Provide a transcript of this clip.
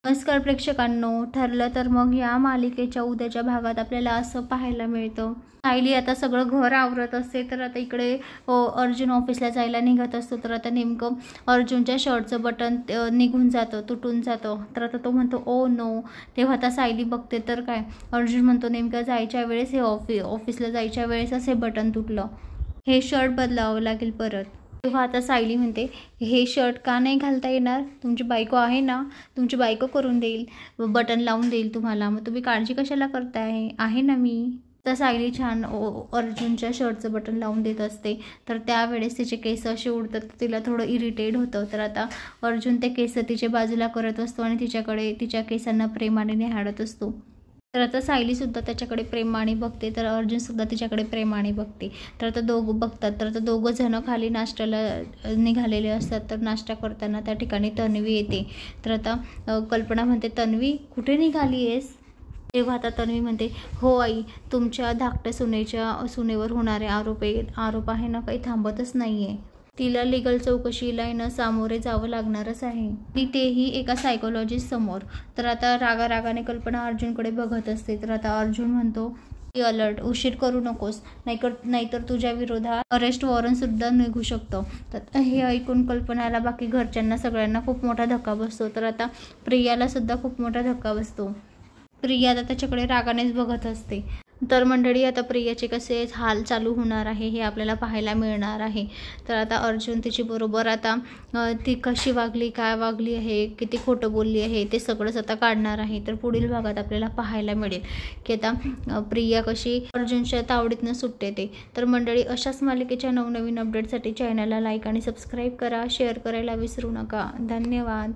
नमस्कार प्रेक्षकांनो, ठरलं तर मग या मालिकेच्या उद्याच्या भागात आपल्याला असं पाहायला मिळतं, सायली आता सगळं घर आवरत असते. तर आता इकडे अर्जुन ऑफिसला जायला निघत असतो. तर आता नेमकं अर्जुनच्या शर्टचं बटन निघून जातं, तुटून जातं. तर आता तो म्हणतो ओ नो. तेव्हा आता सायली बघते तर काय, अर्जुन म्हणतो नेमकं जायच्या वेळेस हे ऑफिसला जायच्या वेळेसच हे बटन तुटलं, हे शर्ट बदलावं लागेल परत. तेव्हा आता सायली म्हणते हे शर्ट का नाही घालता येणार, तुमची बायको आहे ना, तुमची बायको करून देईल, बटन लावून देईल तुम्हाला, मग तुम्ही काळजी कशाला करताय, आहे ना मी. तर सायली छान अर्जुनच्या शर्टचं बटन लावून देत असते. तर त्यावेळेस तिचे केस असे उडतात, तिला थोडं इरिटेट होतं. तर आता अर्जुन ते केस तिच्या बाजूला करत असतो आणि तिच्या केसांना प्रेमाने निहाळत असतो. तर आता सायलीसुद्धा त्याच्याकडे प्रेमाने बघते, तर अर्जुनसुद्धा तिच्याकडे प्रेमाने बघते. तर आता दोघं बघतात. तर आता दोघं जणं खाली नाश्त्याला निघालेले असतात. तर नाश्ता करताना त्या ठिकाणी तन्वी येते. तर आता कल्पना म्हणते तन्वी कुठे निघाली आहेस. तेव्हा आता तन्वी म्हणते हो आई, तुमच्या धाकट्या सुनेवर होणारे आरोप आहे ना, काही थांबतच नाही आहे. तिला लिगल चौकशीला सामोरे जावं लागणारच आहे, तेही एका सायकोलॉजिस्ट समोर. तर आता रागाने अर्जुनकडे बघत असते. तर आता अर्जुन म्हणतो अलर्ट, उशीर करू नकोस, नाहीतर तुझ्या विरोधात अरेस्ट वॉरंट सुद्धा निघू शकतं. तर हे ऐकून कल्पनाला, बाकी घरच्यांना, सगळ्यांना खूप मोठा धक्का बसतो. तर आता प्रियाला सुद्धा खूप मोठा धक्का बसतो. प्रिया आता त्याच्याकडे रागानेच बघत असते. तर मंडळी, आता प्रियाचे कसे हाल चालू होणार आहे हे आपल्याला पाहायला मिळणार आहे. तर आता अर्जुन तिची बरोबर आता ती कशी वागली, काय वागली आहे, किती खोटं बोलली आहे, ते सगळंच आता काढणार आहे. तर पुढील भागात आपल्याला पाहायला मिळेल की आता प्रिया कशी अर्जुनच्या तावडीतनं सुटते ते. तर मंडळी, अशाच मालिकेच्या नवनवीन अपडेटसाठी चॅनलला लाईक आणि सबस्क्राईब करा, शेअर करायला विसरू नका. धन्यवाद.